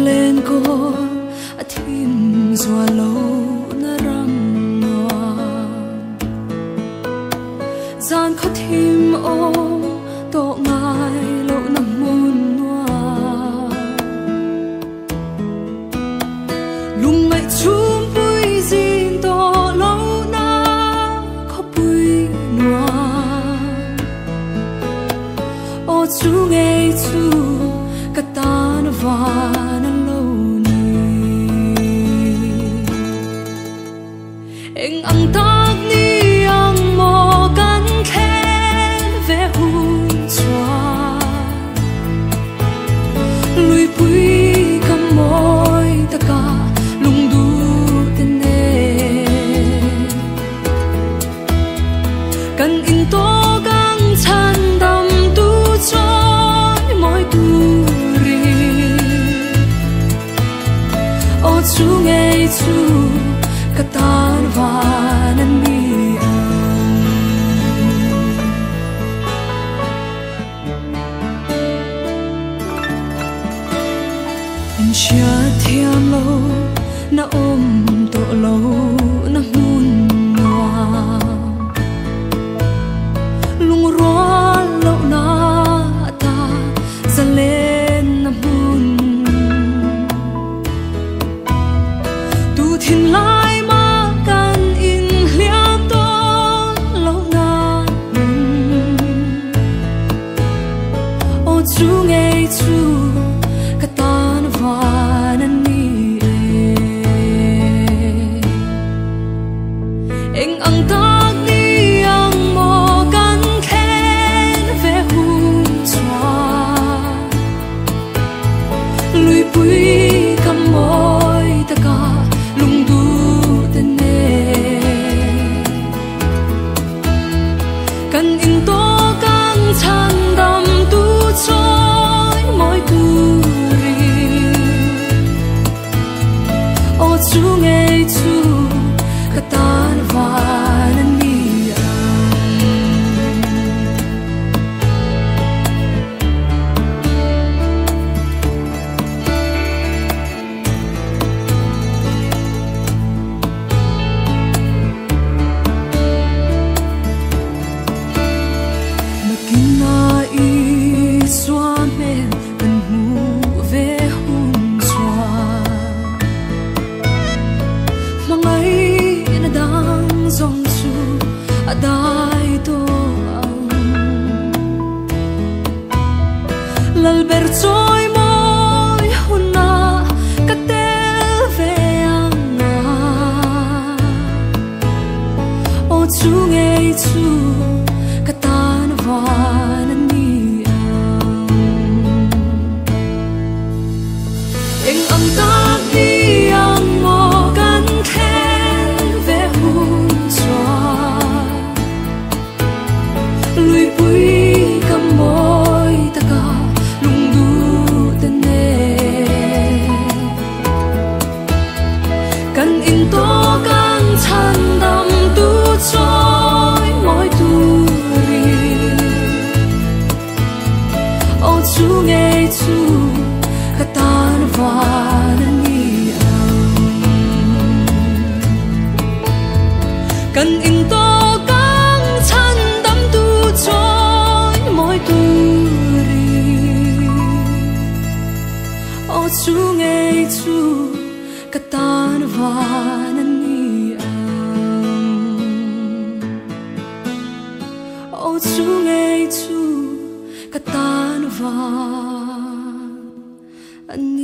lên cô thim dọa lâu na răng noa gian khó thim ô tổ ngài lâu nằm muôn noa lùng ngại chum bụi zin tổ lâu na khó bụi noa ô chú nghe chú cả ta nó và nó lâu anh ăn tắc ni ăn mò cắn khen về hôn choa lùi bụi cầm môi ta cả lung du tên nè cần in to căng chăn đầm tu trôi môi tu ri ô chú nghe chú katan vanan ni anh chia thiam lâu na ôm tổ lâu na mun noa lung roa lâu na ta za lên na mun tu thiên la chú nghe chú cả ta nó và nên đi anh ăn tắc đi ăn mò cắn khen về hôn choa lùi bụi cầm môi ta cả lung du tên nè cần in to căng chăn đầm trôi môi tu ri ô chú nghe chú cả ta và nên đi mà kinh na y xoa men gần mù về hôn xoa mà ngay nó đang dòng chú ở đại tô ang lal ber trôi môi hôn na cắt tel về ang na ô chú nghe chú cả ta nó và nên đi anh ăn tắc đi ăn mò cắn khen về hôn choa lùi bụi cầm môi ta cả lung du tên nè cần in to căng chăn đầm tu trôi môi tu ri ô chú nghe chú cả ta nó và nên đi cần in to căng chăn đắm tu trôi môi tu ri ô chú nghe chú cả ta nó và nên đi ô chú nghe chú cả ta nó và anh